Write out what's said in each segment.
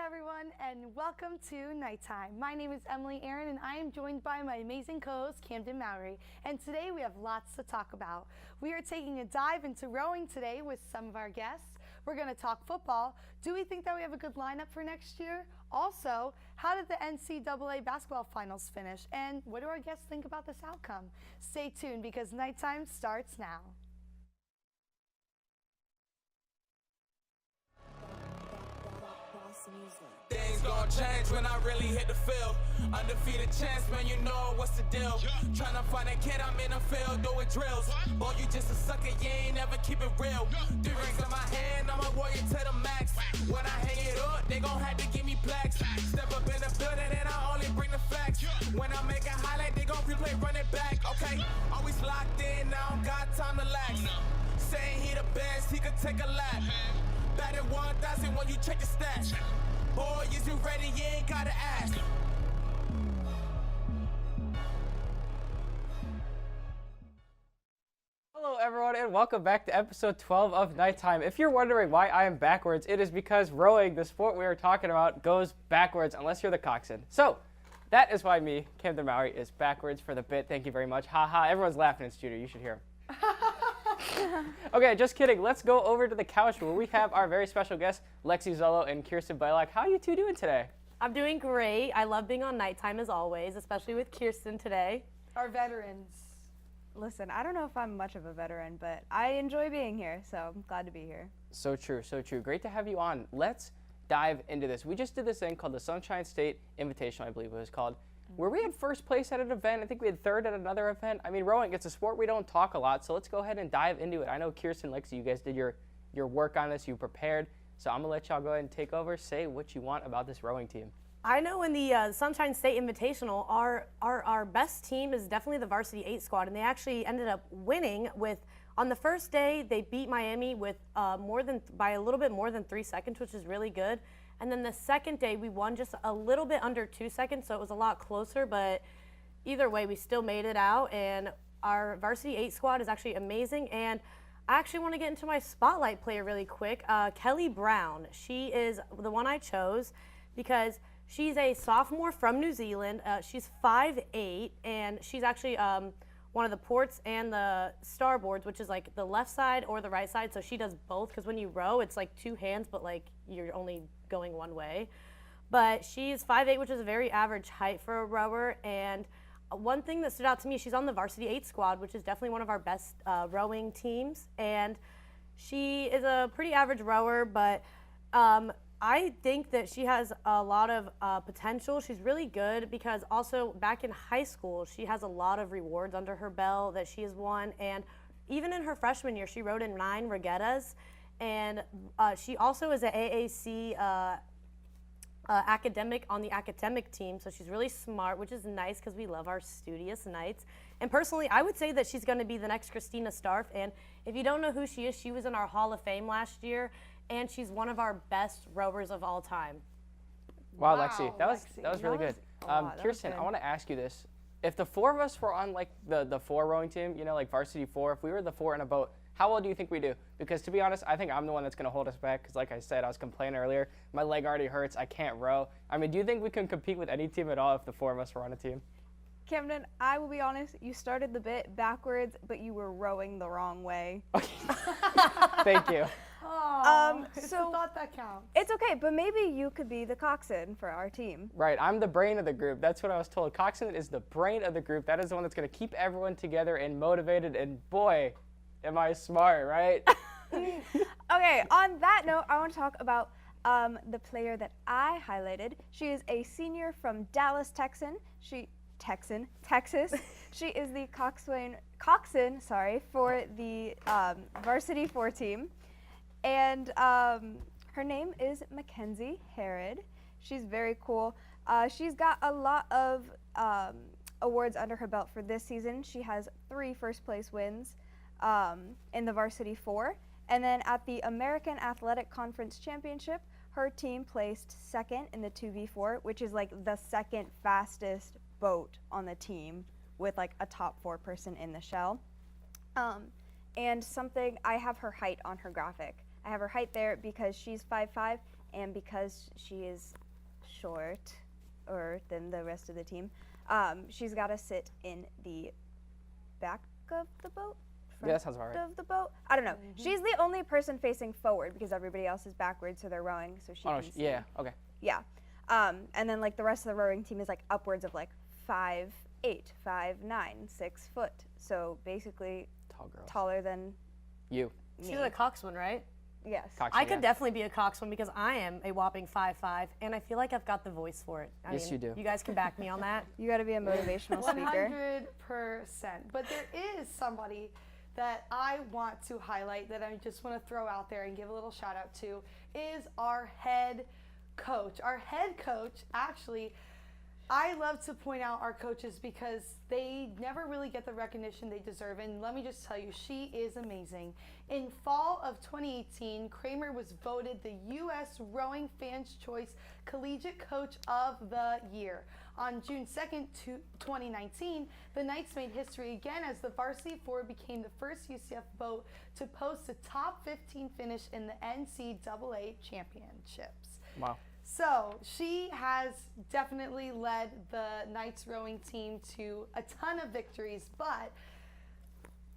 everyone, and welcome to Nighttime. My name is Emily Aaron, and I am joined by my amazing co-host, Camden Mowery. And today we have lots to talk about. We are taking a dive into rowing today with some of our guests. We're going to talk football. Do we think that we have a good lineup for next year? Also, how did the NCAA basketball finals finish? And what do our guests think about this outcome? Stay tuned because Nighttime starts now. Things gon' change when I really hit the field. Undefeated chance, man, you know what's the deal. Tryna find a kid, I'm in the field doing drills. Boy, you just a sucker, you ain't never keep it real. 3 rings in my hand, I'm a warrior to the max. When I hang it up, they gon' have to give me plaques. Step up in the building and I only bring the facts. When I make a highlight, they gon' replay, run it back. Okay, always locked in, now I don't got time to lax. Saying he the best, he could take a lap. Batted 1,000 when you check the stats. Boy, is you ready? You ain't gotta ask. Hello everyone and welcome back to episode 12 of Nighttime. If you're wondering why I am backwards, it is because rowing, the sport we are talking about, goes backwards unless you're the coxswain. So, that is why me, Camden Mowery, is backwards for the bit. Thank you very much. Haha, everyone's laughing in studio. You should hear them. Okay, just kidding. Let's go over to the couch where we have our very special guests, Lexi, Zollo, and Kiersten Blaylock. How are you two doing today? I'm doing great. I love being on Nighttime as always, especially with Kiersten today. Our veterans. Listen, I don't know if I'm much of a veteran, but I enjoy being here, so I'm glad to be here. So true, so true. Great to have you on. Let's dive into this. We just did this thing called the Sunshine State Invitational, I believe it was called, where we had first place at an event. I think we had third at another event. I mean, rowing, it's a sport we don't talk a lot, so let's go ahead and dive into it. I know Kiersten, Lexi, you guys did your work on this, you prepared, so I'm going to let y'all go ahead and take over, say what you want about this rowing team. I know in the Sunshine State Invitational, our best team is definitely the Varsity 8 squad, and they actually ended up winning with, on the first day, they beat Miami with by a little bit more than 3 seconds, which is really good. And then the second day, we won just a little bit under 2 seconds, so it was a lot closer. But either way, we still made it out. And our Varsity 8 squad is actually amazing. And I actually want to get into my spotlight player really quick. Kelly Brown. She is the one I chose because she's a sophomore from New Zealand. She's 5'8", and she's actually one of the ports and the starboards, which is like the left side or the right side. So she does both because when you row, it's like 2 hands, but like you're only going one way. But she's 5'8", which is a very average height for a rower. And one thing that stood out to me, she's on the Varsity 8 squad, which is definitely one of our best rowing teams. And she is a pretty average rower, but I think that she has a lot of potential. She's really good because also back in high school, she has a lot of rewards under her belt that she has won. And even in her freshman year, she rowed in 9 regattas. And she also is an AAC academic on the academic team. So she's really smart, which is nice because we love our studious Knights. And personally, I would say that she's going to be the next Christina Starf. And if you don't know who she is, she was in our Hall of Fame last year. And she's one of our best rowers of all time. Wow, Lexi, that was really good. Kiersten, I want to ask you this. If the 4 of us were on like the 4 rowing team, you know, like Varsity 4, if we were the 4 in a boat, how well do you think we do? Because to be honest, I think I'm the one that's going to hold us back because like I said, I was complaining earlier, my leg already hurts, I can't row. I mean, do you think we can compete with any team at all if the 4 of us were on a team? Camden, I will be honest, you started the bit backwards, but you were rowing the wrong way. Thank you. It's the thought that counts. It's okay, but maybe you could be the coxswain for our team. Right, I'm the brain of the group. That's what I was told. Coxswain is the brain of the group. That is the one that's going to keep everyone together and motivated, and boy, am I smart, right? Okay, on that note, I want to talk about the player that I highlighted. She is a senior from Dallas, Texas. She is the coxswain for the Varsity 4 team. And her name is Mackenzie Harrod. She's very cool. She's got a lot of awards under her belt for this season. She has 3 first-place wins in the Varsity 4. And then at the American Athletic Conference Championship, her team placed 2nd in the 2v4, which is like the 2nd fastest boat on the team with like a top 4 person in the shell. And something, I have her height on her graphic. I have her height there because she's 5'5", and because she is shorter than the rest of the team, she's got to sit in the back of the boat. Yeah, that sounds about right. Of the boat. I don't know. She's the only person facing forward because everybody else is backwards, so they're rowing, so she can see. Yeah, okay. Yeah. And then like the rest of the rowing team is like upwards of like 5'8", 5'9", 6 foot. So basically Tall girls. taller than You. me. She's a coxswain, right? Yes. Coxswain, I could yeah. definitely be a coxswain because I am a whopping 5'5", and I feel like I've got the voice for it. Yes, you do. You guys can back me on that. You got to be a motivational speaker. 100%. But there is somebody that I want to highlight that I just want to throw out there and give a little shout out to is our head coach. Our head coach, actually, I love to point out our coaches because they never really get the recognition they deserve. And let me just tell you, she is amazing. In fall of 2018, Kramer was voted the U.S. Rowing Fans' Choice Collegiate Coach of the Year. On June 2nd, 2019, the Knights made history again as the Varsity 4 became the first UCF boat to post a top 15 finish in the NCAA championships. Wow. So she has definitely led the Knights rowing team to a ton of victories, but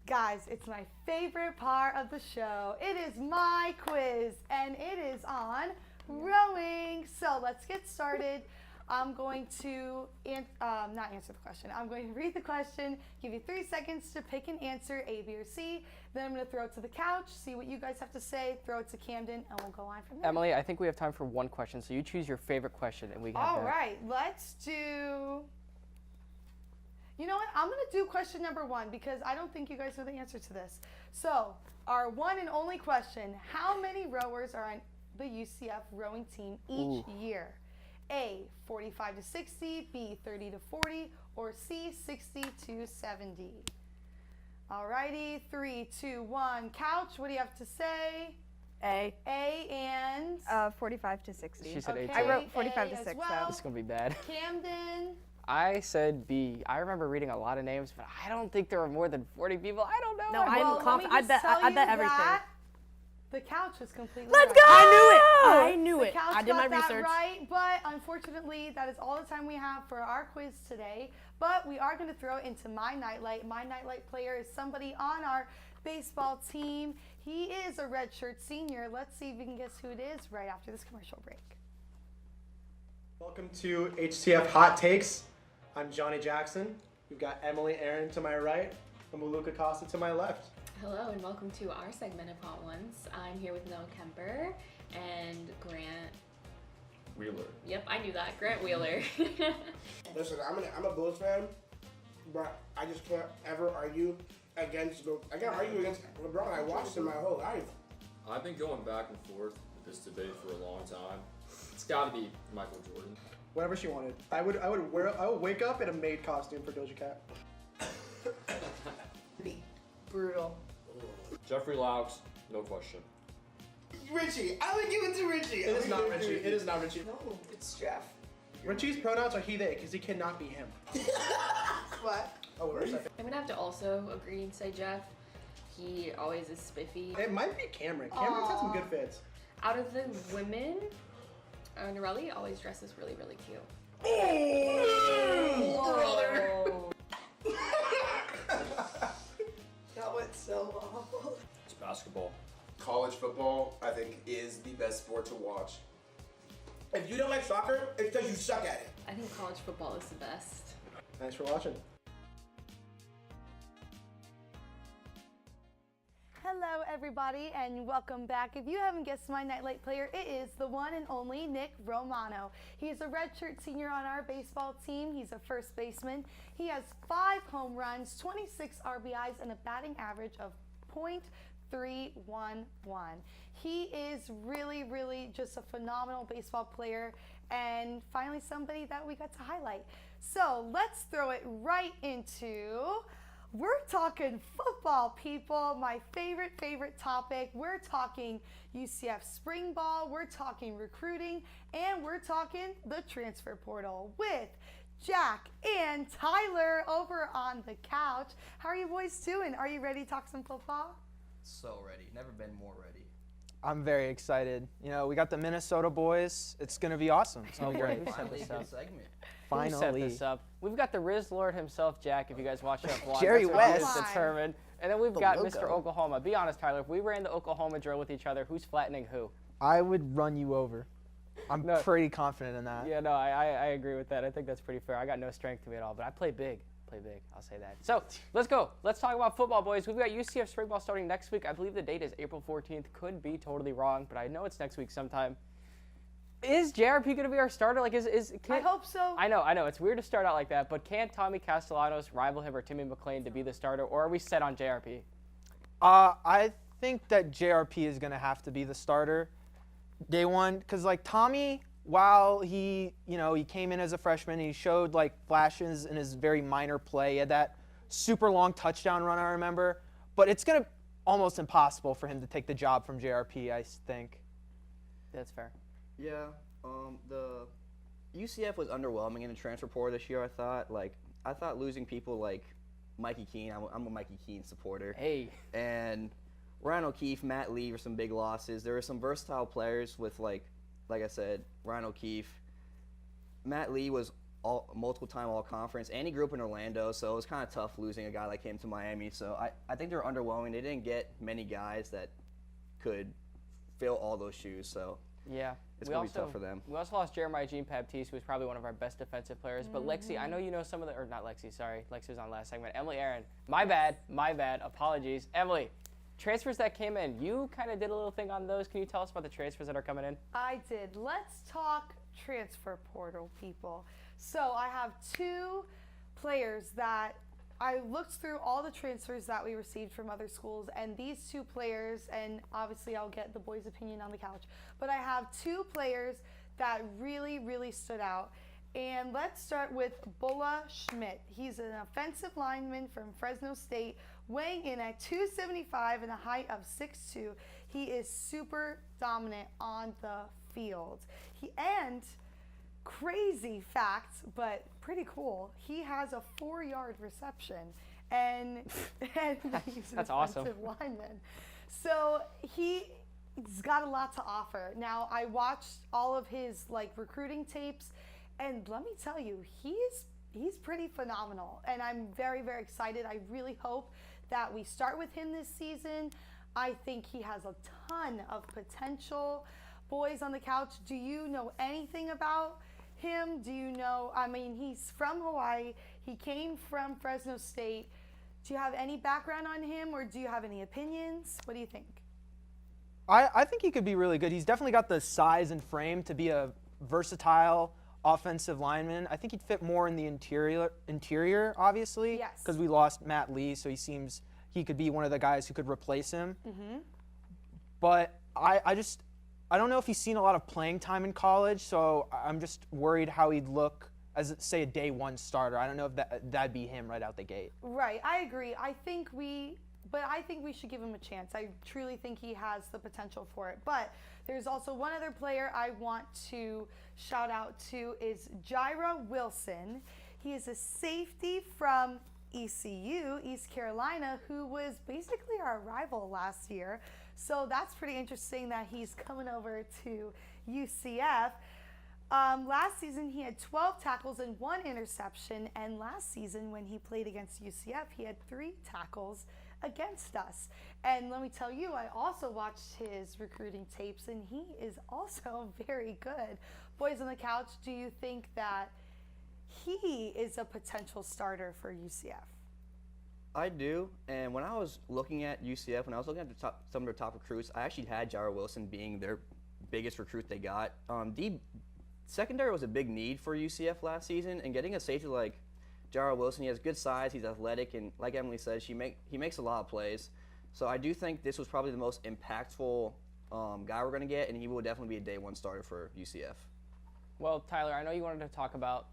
guys, it's my favorite part of the show. It is my quiz, and it is on rowing. So let's get started. I'm going to not answer the question. I'm going to read the question, give you 3 seconds to pick an answer, A, B, or C. Then I'm going to throw it to the couch, see what you guys have to say, throw it to Camden, and we'll go on from there. Emily, I think we have time for one question, so you choose your favorite question, and we have All that. right, let's do. You know what? I'm going to do question number 1 because I don't think you guys know the answer to this. So, our one and only question: how many rowers are on the UCF rowing team each year? A, 45 to 60, B, 30 to 40, or C, 60 to 70. Alrighty, 3, 2, 1. Couch, what do you have to say? A. A and 45 to 60. She said A, okay, too. I wrote 45 A to as 6, well. so. This is going to be bad. Camden. I said B. I remember reading a lot of names, but I don't think there were more than 40 people. I don't know. No, I'm Well, confident. let me just tell I bet you everything. that the couch was completely Let's right. go! I knew The it. couch I did my got that research. right, but unfortunately, that is all the time we have for our quiz today. But we are going to throw it into my nightlight. My nightlight player is somebody on our baseball team. He is a redshirt senior. Let's see if we can guess who it is right after this commercial break. Welcome to HCF Hot Takes. I'm Johnny Jackson. We've got Emily Aaron to my right and Maluka Costa to my left. Hello and welcome to our segment of Hot Ones. I'm here with Noah Kemper and Grant Wheeler. Yep, I knew that. Grant Wheeler. Listen, I'm a Bulls fan, but I just can't ever argue against LeBron. I watched him my whole life. I've been going back and forth with this debate for a long time. It's got to be Michael Jordan. Whatever she wanted. I would wake up in a maid costume for Doja Cat. Brutal. Jeffrey Laux, no question. Richie, I would give it to Richie. It is not Richie. It is not Richie. No, it's Jeff. Richie's pronouns are he, they, because he cannot be him. What? Oh, wait a second. I'm gonna have to also agree and say Jeff. He always is spiffy. It might be Cameron. Cameron's had some good fits. Out of the women, Norelli always dresses really, really cute. Oh, That went so well. It's basketball. College football, I think, is the best sport to watch. If you don't like soccer, it's because you suck at it. I think college football is the best. Thanks for watching. Hello, everybody, and welcome back. If you haven't guessed my nightlight player, it is the one and only Nick Romano. He is a redshirt senior on our baseball team. He's a first baseman. He has 5 home runs, 26 RBIs, and a batting average of .311. He is really, really just a phenomenal baseball player, and finally somebody that we got to highlight. So let's throw it right into... We're talking football, people. My favorite topic. We're talking UCF spring ball. We're talking recruiting. And we're talking the transfer portal with Jack and Tyler over on the couch. How are you boys doing? Are you ready to talk some football? So ready. Never been more ready. I'm very excited. You know, we got the Minnesota boys. It's going to be awesome. Oh, great. Finally a good segment. Who set Finally. this up? We've got the Riz Lord himself, Jack, if you guys watch that vlog. Jerry That's how he is West. determined. And then we've The got logo. Mr. Oklahoma. Be honest, Tyler, if we ran the Oklahoma drill with each other, who's flattening who? I would run you over. I'm No. pretty confident in that. Yeah, no, I agree with that. I think that's pretty fair. I got no strength to me at all, but I play big. I'll say that. So let's go. Let's talk about football, boys. We've got UCF spring ball starting next week. I believe the date is April 14th. Could be totally wrong, but I know it's next week sometime. Is JRP going to be our starter? Like, I hope so. I know. It's weird to start out like that, but can Tommy Castellanos rival him or Timmy McClain to be the starter, or are we set on JRP? I think that JRP is going to have to be the starter day one, because like Tommy, while he came in as a freshman, he showed like flashes in his very minor play. He had that super long touchdown run, I remember, but it's going to almost impossible for him to take the job from JRP, I think. That's fair. Yeah, the UCF was underwhelming in the transfer portal this year. I thought losing people like Mikey Keene. I'm a Mikey Keene supporter. Hey. And Ryan O'Keefe, Matt Lee were some big losses. There were some versatile players with like I said, Ryan O'Keefe. Matt Lee was multiple-time All-Conference, and he grew up in Orlando, so it was kind of tough losing a guy like him to Miami. So I think they were underwhelming. They didn't get many guys that could fill all those shoes. So yeah, it's going to be tough for them. We also lost Jeremiah Jean-Baptiste, who was probably one of our best defensive players. But Lexi, I know you know some of the, or not Lexi, sorry. Lexi was on last segment. Emily Aaron, my bad, apologies. Emily, transfers that came in, you kind of did a little thing on those. Can you tell us about the transfers that are coming in? I did. Let's talk transfer portal, people. So I have two players that I looked through all the transfers that we received from other schools, and these two players, and obviously I'll get the boys' opinion on the couch, but I have two players that really, really stood out. And let's start with Bulla Schmidt. He's an offensive lineman from Fresno State, weighing in at 275 and a height of 6'2". He is super dominant on the field. And crazy fact, but pretty cool, he has a 4-yard reception, and he's an That's awesome. offensive lineman. So he's got a lot to offer. Now, I watched all of his recruiting tapes, and let me tell you, he's pretty phenomenal, and I'm very, very excited. I really hope that we start with him this season. I think he has a ton of potential. Boys on the couch, do you know anything about him? Do you know, he's from Hawaii. He came from Fresno State. Do you have any background on him, or do you have any opinions? What do you think? I think he could be really good. He's definitely got the size and frame to be a versatile offensive lineman. I think he'd fit more in the interior, obviously. Yes. Because we lost Matt Lee, so he could be one of the guys who could replace him. Mm-hmm. But I don't know if he's seen a lot of playing time in college, so I'm just worried how he'd look as, say, a day one starter. I don't know if that'd be him right out the gate. Right, I agree. I think we should give him a chance. I truly think he has the potential for it. But there's also one other player I want to shout out to is Jaira Wilson. He is a safety from ECU, East Carolina, who was basically our rival last year. So that's pretty interesting that he's coming over to UCF. Last season, he had 12 tackles and 1 interception. And last season, when he played against UCF, he had 3 tackles against us. And let me tell you, I also watched his recruiting tapes, and he is also very good. Boys on the couch, do you think that he is a potential starter for UCF? I do, and when I was looking at UCF, when I was looking at some of their top recruits, I actually had Jaira Wilson being their biggest recruit they got. The secondary was a big need for UCF last season, and getting a safety like Jaira Wilson, he has good size, he's athletic, and like Emily said, he makes a lot of plays. So I do think this was probably the most impactful guy we're going to get, and he will definitely be a day one starter for UCF. Well, Tyler, I know you wanted to talk about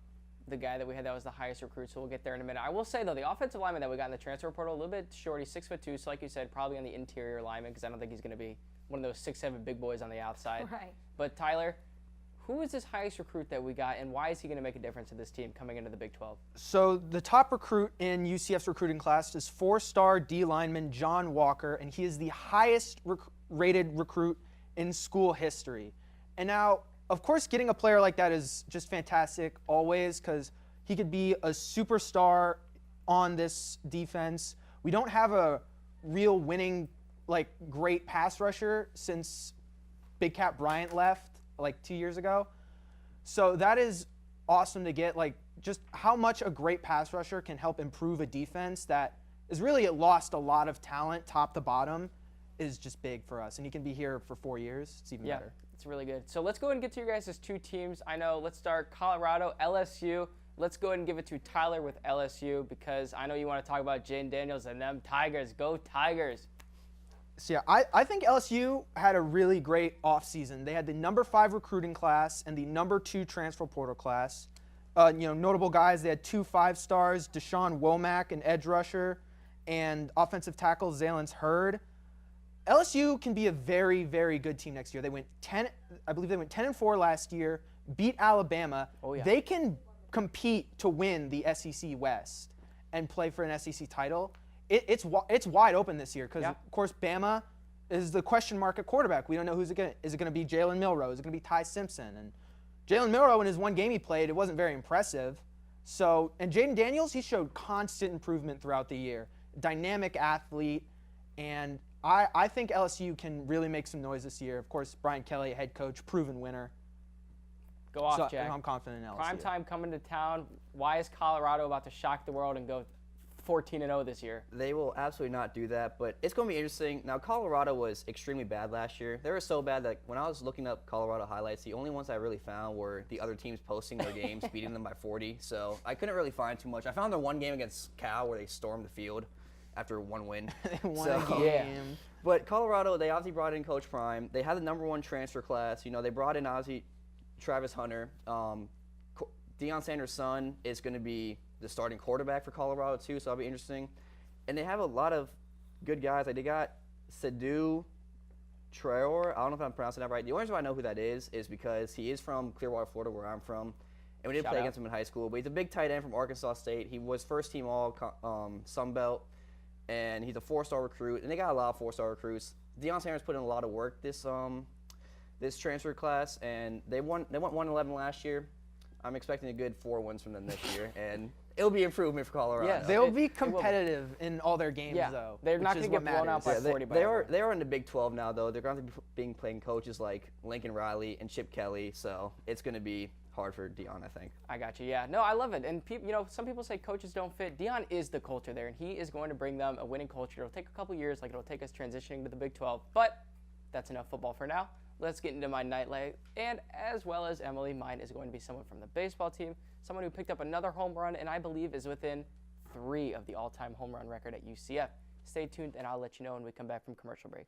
the guy that we had that was the highest recruit, so we'll get there in a minute. I will say, though, the offensive lineman that we got in the transfer portal, a little bit short. He's 6'2", so like you said, probably on the interior lineman, because I don't think he's going to be one of those 6'7" big boys on the outside. Right. But Tyler, who is this highest recruit that we got, and why is he going to make a difference to this team coming into the Big 12? So the top recruit in UCF's recruiting class is 4-star D lineman John Walker, and he is the highest rated recruit in school history. And now, of course, getting a player like that is just fantastic always because he could be a superstar on this defense. We don't have a real winning, like, great pass rusher since Big Cat Bryant left like 2 years ago. So that is awesome to get, like, just how much a great pass rusher can help improve a defense that is really lost a lot of talent top to bottom is just big for us. And he can be here for 4 years. It's even better. It's really good. So let's go ahead and get to your guys' two teams. I know, let's start Colorado, LSU. Let's go ahead and give it to Tyler with LSU because I know you want to talk about Jaden Daniels and them Tigers. Go Tigers. So, yeah, I think LSU had a really great offseason. They had the number 5 recruiting class and the number 2 transfer portal class. Notable guys, they had 2 5-stars, Deshaun Womack, an edge rusher, and offensive tackle Zalance Hurd. LSU can be a very, very good team next year. They went 10-4 last year, beat Alabama. Oh, yeah. They can compete to win the SEC West and play for an SEC title. It's wide open this year because, of course, Bama is the question mark at quarterback. We don't know is it going to be Jalen Milroe? Is it going to be Ty Simpson? And Jalen Milroe, in his one game he played, it wasn't very impressive. And Jaden Daniels, he showed constant improvement throughout the year. Dynamic athlete, and I think LSU can really make some noise this year. Of course, Brian Kelly, head coach, proven winner. Go off, Jack. I'm confident in LSU. Prime time coming to town. Why is Colorado about to shock the world and go 14-0 this year? They will absolutely not do that, but it's going to be interesting. Now, Colorado was extremely bad last year. They were so bad that when I was looking up Colorado highlights, the only ones I really found were the other teams posting their games, beating them by 40. So I couldn't really find too much. I found their one game against Cal where they stormed the field after one win. They won a game. Yeah. But Colorado, they obviously brought in Coach Prime. They had the number 1 transfer class. They brought in obviously Travis Hunter. Deion Sanders' son is going to be the starting quarterback for Colorado too, so that'll be interesting. And they have a lot of good guys. Like they got Sedu Traore. I don't know if I'm pronouncing that right. The only reason why I know who that is because he is from Clearwater, Florida, where I'm from. And we did play against him in high school. But he's a big tight end from Arkansas State. He was first team all Sun Belt. And he's a 4-star recruit. And they got a lot of 4-star recruits. Deion Sanders put in a lot of work this transfer class. And they went 1-11 last year. I'm expecting a good 4 wins from them this year. And it'll be improvement for Colorado. Yeah, they'll be competitive in all their games, though. They're not going to get blown out by 40. They are in the Big 12 now, though. They're going to be playing coaches like Lincoln Riley and Chip Kelly, so it's going to be hard for Deion, I think. I got you. Yeah, no, I love it. And some people say coaches don't fit. Deion is the culture there, and he is going to bring them a winning culture. It'll take a couple years, like it'll take us transitioning to the Big 12. But that's enough football for now. Let's get into my nightlight. And as well as Emily, mine is going to be someone from the baseball team, someone who picked up another home run, and I believe is within 3 of the all-time home run record at UCF. Stay tuned, and I'll let you know when we come back from commercial break.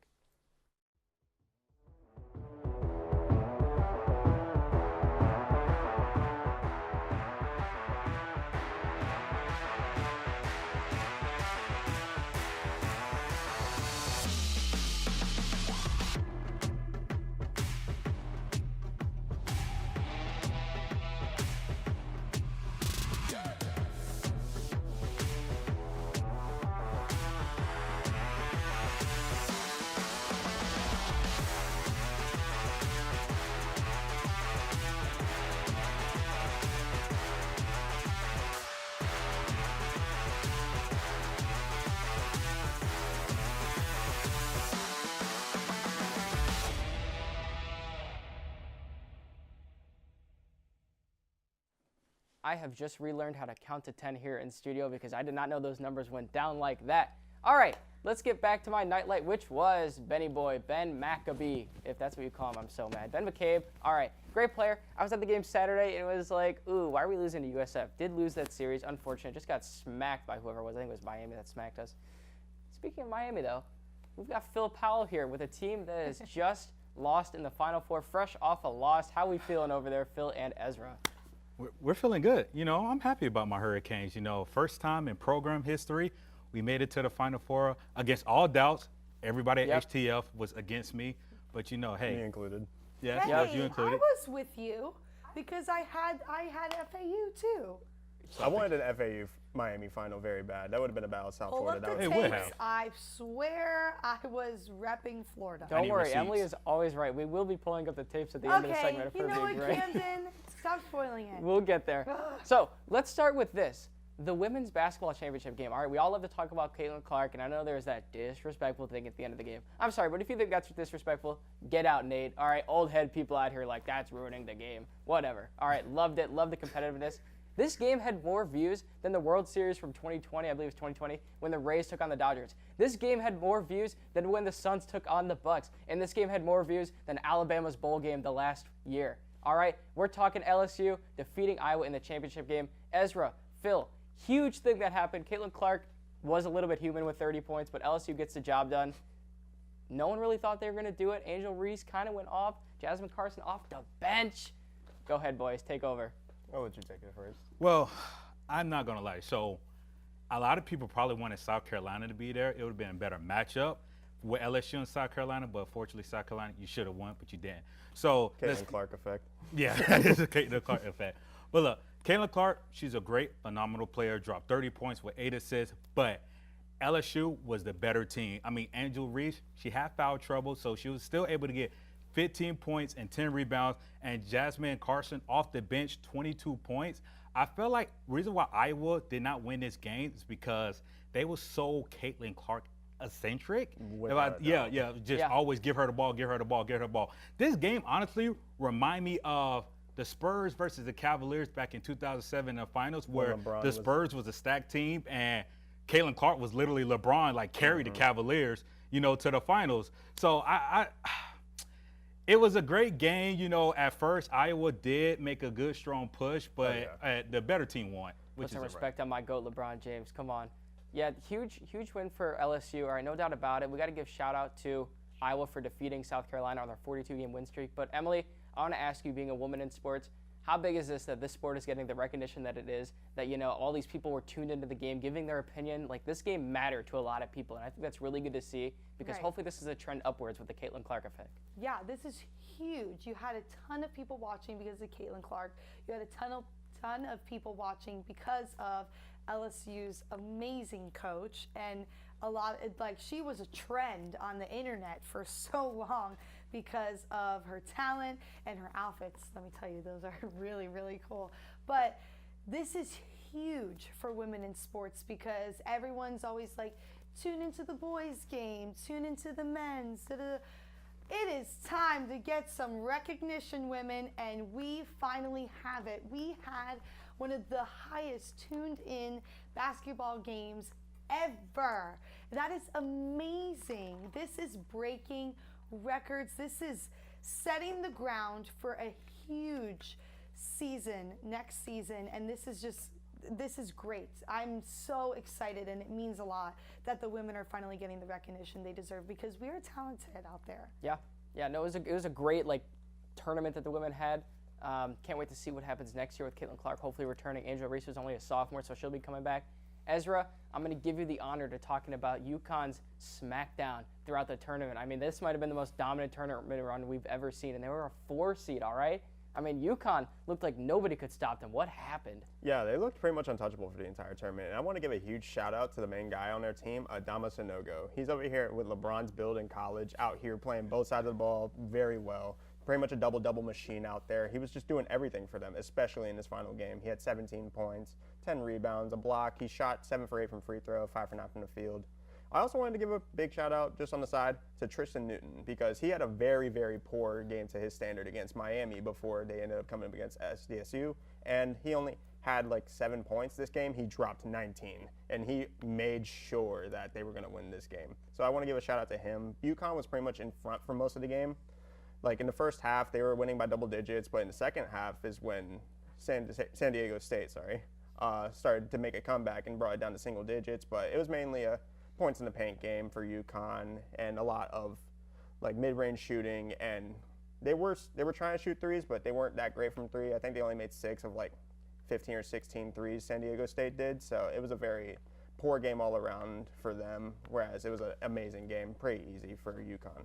I have just relearned how to count to 10 here in studio because I did not know those numbers went down like that. All right, let's get back to my nightlight, which was Benny Boy, Ben McAbee, if that's what you call him. I'm so mad. Ben McCabe, all right, great player. I was at the game Saturday, and it was like, ooh, why are we losing to USF? Did lose that series, unfortunate. Just got smacked by whoever it was. I think it was Miami that smacked us. Speaking of Miami, though, we've got Phil Powell here with a team that is just lost in the Final Four, fresh off a loss. How we feeling over there, Phil and Ezra? We're feeling good. I'm happy about my Hurricanes. First time in program history, we made it to the Final Four against all doubts. Everybody at HTF was against me, but hey. Me included. Yeah, hey, you included. I was with you because I had FAU too. I wanted an FAU Miami final very bad. That would have been a battle of South Pull Florida. up That the would tapes. I swear I was repping Florida. Don't worry, Emily is always right. We will be pulling up the tapes at the end of the segment if you we're know being what, right. Camden? Stop spoiling it. We'll get there. So let's start with this. The women's basketball championship game. All right, we all love to talk about Caitlin Clark, and I know there's that disrespectful thing at the end of the game. I'm sorry, but if you think that's disrespectful, get out, Nate. All right, old head people out here like, that's ruining the game. Whatever. All right, loved it. Loved the competitiveness. This game had more views than the World Series from 2020, I believe it was 2020, when the Rays took on the Dodgers. This game had more views than when the Suns took on the Bucks. And this game had more views than Alabama's bowl game the last year. All right, we're talking LSU defeating Iowa in the championship game. Ezra, Phil, huge thing that happened. Caitlin Clark was a little bit human with 30 points, but LSU gets the job done. No one really thought they were going to do it. Angel Reese kind of went off. Jasmine Carson off the bench. Go ahead, boys. Take over. I'll let you take it first. Well, I'm not going to lie. So a lot of people probably wanted South Carolina to be there. It would have been a better matchup with LSU and South Carolina, but fortunately, South Carolina, you should have won, but you didn't. So Caitlin Clark effect. Yeah, that is a Caitlin Clark effect. But look, Caitlin Clark, she's a great, phenomenal player, dropped 30 points with 8 assists, but LSU was the better team. I mean, Angel Reese, she had foul trouble, so she was still able to get 15 points and 10 rebounds, and Jasmine Carson off the bench, 22 points. I feel like the reason why Iowa did not win this game is because they were so Caitlin Clark eccentric. Always give her the ball, give her the ball, give her the ball. This game honestly remind me of the Spurs versus the Cavaliers back in 2007 in the finals, where the Spurs was a stacked team and Caitlin Clark was literally LeBron, like carried the Cavaliers, to the finals. So it was a great game. At first Iowa did make a good, strong push, but the better team won. Put some respect on my GOAT, LeBron James. Come on. Yeah, huge win for LSU. All right, no doubt about it. We got to give shout out to Iowa for defeating South Carolina on their 42-game win streak. But Emily, I want to ask you, being a woman in sports, how big is this that this sport is getting the recognition that it is, that, all these people were tuned into the game, giving their opinion? Like, this game mattered to a lot of people, and I think that's really good to see because hopefully this is a trend upwards with the Caitlin Clark effect. Yeah, this is huge. You had a ton of people watching because of Caitlin Clark. You had a ton of people watching because of LSU's amazing coach, and she was a trend on the internet for so long because of her talent and her outfits. Let me tell you, those are really, really cool. But this is huge for women in sports because everyone's always like, tune into the boys' game, tune into the men's. It is time to get some recognition, women, and we finally have it. We had one of the highest tuned in basketball games ever. That is amazing. This is breaking records. This is setting the ground for a huge season next season, and this is great. I'm so excited, and it means a lot that the women are finally getting the recognition they deserve because we are talented out there. Yeah. No, it was a great tournament that the women had. Can't wait to see what happens next year with Caitlin Clark, hopefully returning. Angel Reese was only a sophomore, so she'll be coming back. Ezra, I'm going to give you the honor to talking about UConn's smackdown throughout the tournament. I mean, this might have been the most dominant tournament run we've ever seen, and they were a 4 seed, all right? I mean, UConn looked like nobody could stop them. What happened? Yeah, they looked pretty much untouchable for the entire tournament. And I want to give a huge shout out to the main guy on their team, Adama Sanogo. He's over here with LeBron's build in college, out here playing both sides of the ball very well. Pretty much a double-double machine out there. He was just doing everything for them, especially in this final game. He had 17 points, 10 rebounds, a block. He shot 7 for 8 from free throw, 5 for 9 from the field. I also wanted to give a big shout out, just on the side, to Tristan Newton because he had a very, very poor game to his standard against Miami before they ended up coming up against SDSU, and he only had 7 points this game. He dropped 19, and he made sure that they were going to win this game. So I want to give a shout out to him. UConn was pretty much in front for most of the game. In the first half, they were winning by double digits, but in the second half is when San Diego State started to make a comeback and brought it down to single digits. But it was mainly a points in the paint game for UConn and a lot of mid-range shooting. And they were trying to shoot threes, but they weren't that great from 3. I think they only made 6 of 15 or 16 threes. San Diego State did. So it was a very poor game all around for them. Whereas it was an amazing game, pretty easy for UConn.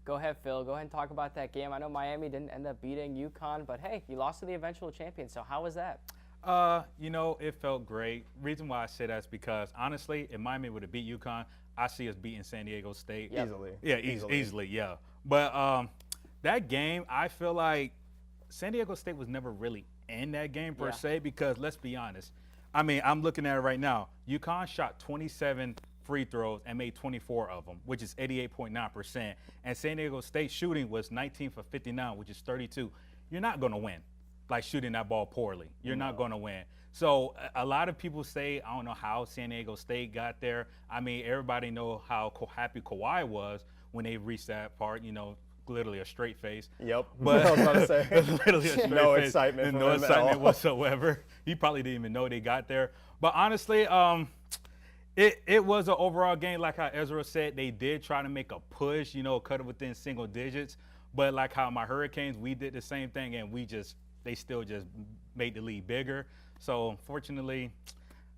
Go ahead, Phil. Go ahead and talk about that game. I know Miami didn't end up beating UConn, but hey, you lost to the eventual champion. So how was that? You know, it felt great. Reason why I say that is because, honestly, if Miami would have beat UConn, I see us beating San Diego State. Easily. Yeah, easily, yeah. But that game, I feel like San Diego State was never really in that game per se because, let's be honest, I mean, I'm looking at it right now. UConn shot 27 free throws and made 24 of them, which is 88.9%. And San Diego State shooting was 19 for 59, which is 32. You're not going to win, like shooting that ball poorly. You're not going to win. So a lot of people say, I don't know how San Diego State got there. I mean, everybody know how happy Kawhi was when they reached that part, you know, literally a straight face. Yep. But I was about to say. literally a straight no face. excitement. No excitement whatsoever. He probably didn't even know they got there. But honestly, it was an overall game. Like how Ezra said, they did try to make a push, you know, cut it within single digits. But like how my Hurricanes, we did the same thing, and they still just made the lead bigger. So unfortunately,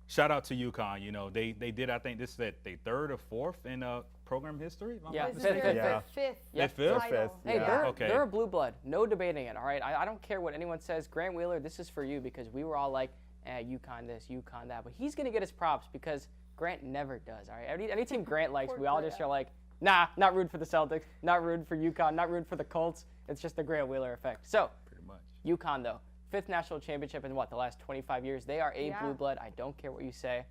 shout out to UConn. You know, they did. I think this is their third or fourth in program history. Fifth. Hey, Yeah. they're a blue blood. No debating it. All right. I don't care what anyone says. Grant Wheeler, this is for you because we were all like, UConn this, UConn that. But he's gonna get his props because Grant never does. All right. Any team Grant likes, we all just are like, nah, not rooting for the Celtics, not rooting for UConn, not rooting for the Colts. It's just the Grant Wheeler effect. So, pretty much. UConn though, 5th national championship in the last 25 years. They are a blue blood. I don't care what you say.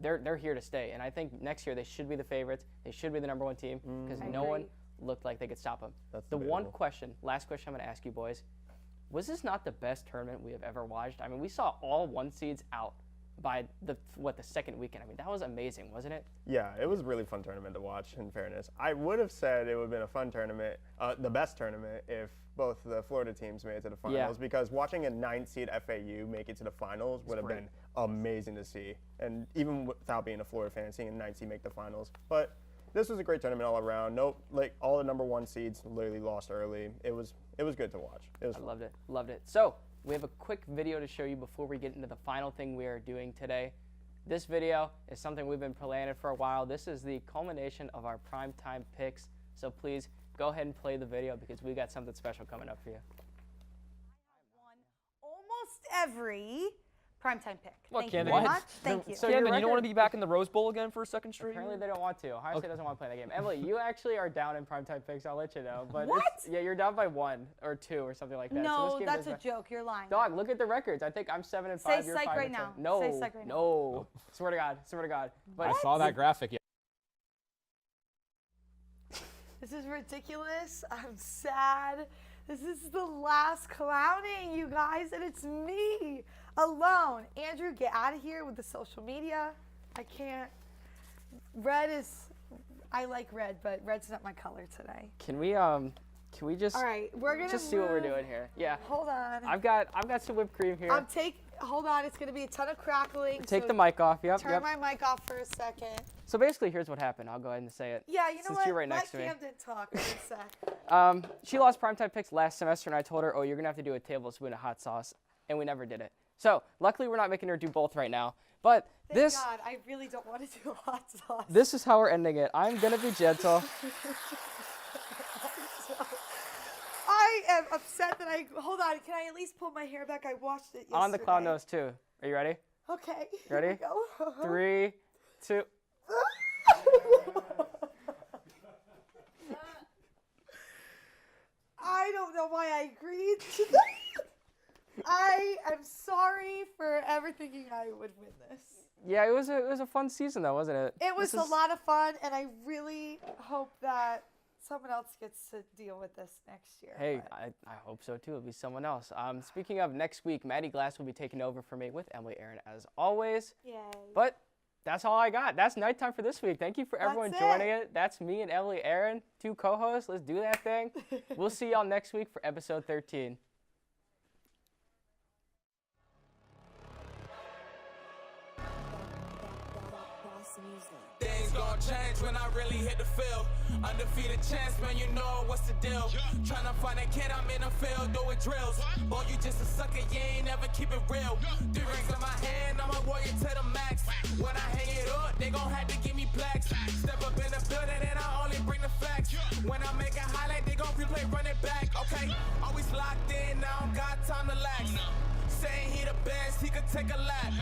They're here to stay, and I think next year they should be the favorites. They should be the #1 team because no one looked like they could stop them. That's last debatable. question I'm going to ask you boys. Was this not the best tournament we have ever watched? I mean, we saw all 1 seeds out by the second weekend. I mean, that was amazing, wasn't it? Yeah, it was a really fun tournament to watch, in fairness. I would have said it would have been a fun tournament, the best tournament, if both the Florida teams made it to the finals, because watching a 9 seed FAU make it to the finals would have been amazing to see. And even without being a Florida fan, seeing a 9 seed make the finals. But this was a great tournament all around. All the #1 seeds literally lost early. It was good to watch. It was fun. Loved it. So, we have a quick video to show you before we get into the final thing we are doing today. This video is something we've been planning for a while. This is the culmination of our primetime picks. So please go ahead and play the video because we got something special coming up for you. Almost every primetime pick. Well, Thank you Camden, very much. Thank you. So Camden, you don't want to be back in the Rose Bowl again for a second straight Apparently year? they don't want to. Ohio State doesn't want to play that game. Emily, you actually are down in primetime picks. I'll let you know. But What? You're down by 1 or 2 or something like that. So No, this game that's a doesn't- joke. You're lying. Dog, look at the records. I think I'm 7-5. Say You're psych 5 right and 10. now. No, Say psych right now. no. Swear to God. But I saw that graphic. Yeah. This is ridiculous. I'm sad. This is the last clowning, you guys, and it's me alone. Andrew, get out of here with the social media. I can't. I like red, but red's not my color today. Can we just All right, we're gonna just see what we're move. doing here? Yeah. Hold on. I've got some whipped cream here. Hold on, it's gonna be a ton of crackling. Take so the mic off. Yep. Turn my mic off for a second. So basically, here's what happened. I'll go ahead and say it. Yeah, you know since what? you're right next to me. Let Camden talk for a sec. She lost primetime picks last semester, and I told her, oh, you're going to have to do a tablespoon of hot sauce, and we never did it. So luckily, we're not making her do both right now. But Thank God, I really don't want to do hot sauce. This is how we're ending it. I'm going to be gentle. I am upset that hold on, can I at least pull my hair back? I washed it yesterday. On the clown nose, too. Are you ready? Okay. Ready? Here we go. 3, 2. I don't know why I agreed to that. I am sorry for ever thinking I would win this. Yeah, it was a fun season, though, wasn't it? It was a lot of fun, and I really hope that someone else gets to deal with this next year. Hey, I hope so, too. It'll be someone else. Speaking of next week, Maddie Glass will be taking over for me with Emily Aaron, as always. Yay. But that's all I got. That's nighttime for this week. Thank you for everyone joining it. That's me and Emily Aaron, 2 co-hosts. Let's do that thing. We'll see y'all next week for episode 13. Things gon' change when I really hit the field. Undefeated champs, man, you know what's the deal. Tryna find a kid, I'm in the field doing drills. Boy, you just a sucker, you ain't never keep it real. 3 rings in my hand, I'm a warrior to the max. When I hang it up, they gon' have to give me plaques. Step up in the building and I only bring the facts. When I make a highlight, they gon' replay, run it back. Okay, always locked in, I don't got time to lax. Saying he the best, he could take a lap.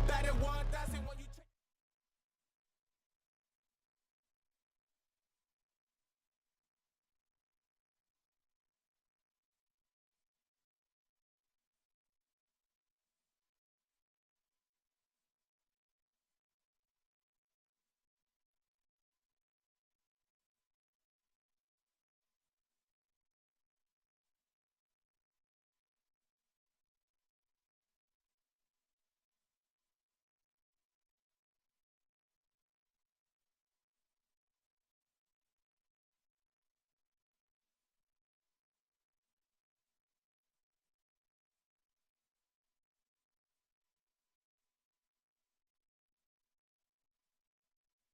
Batted 1,000 when you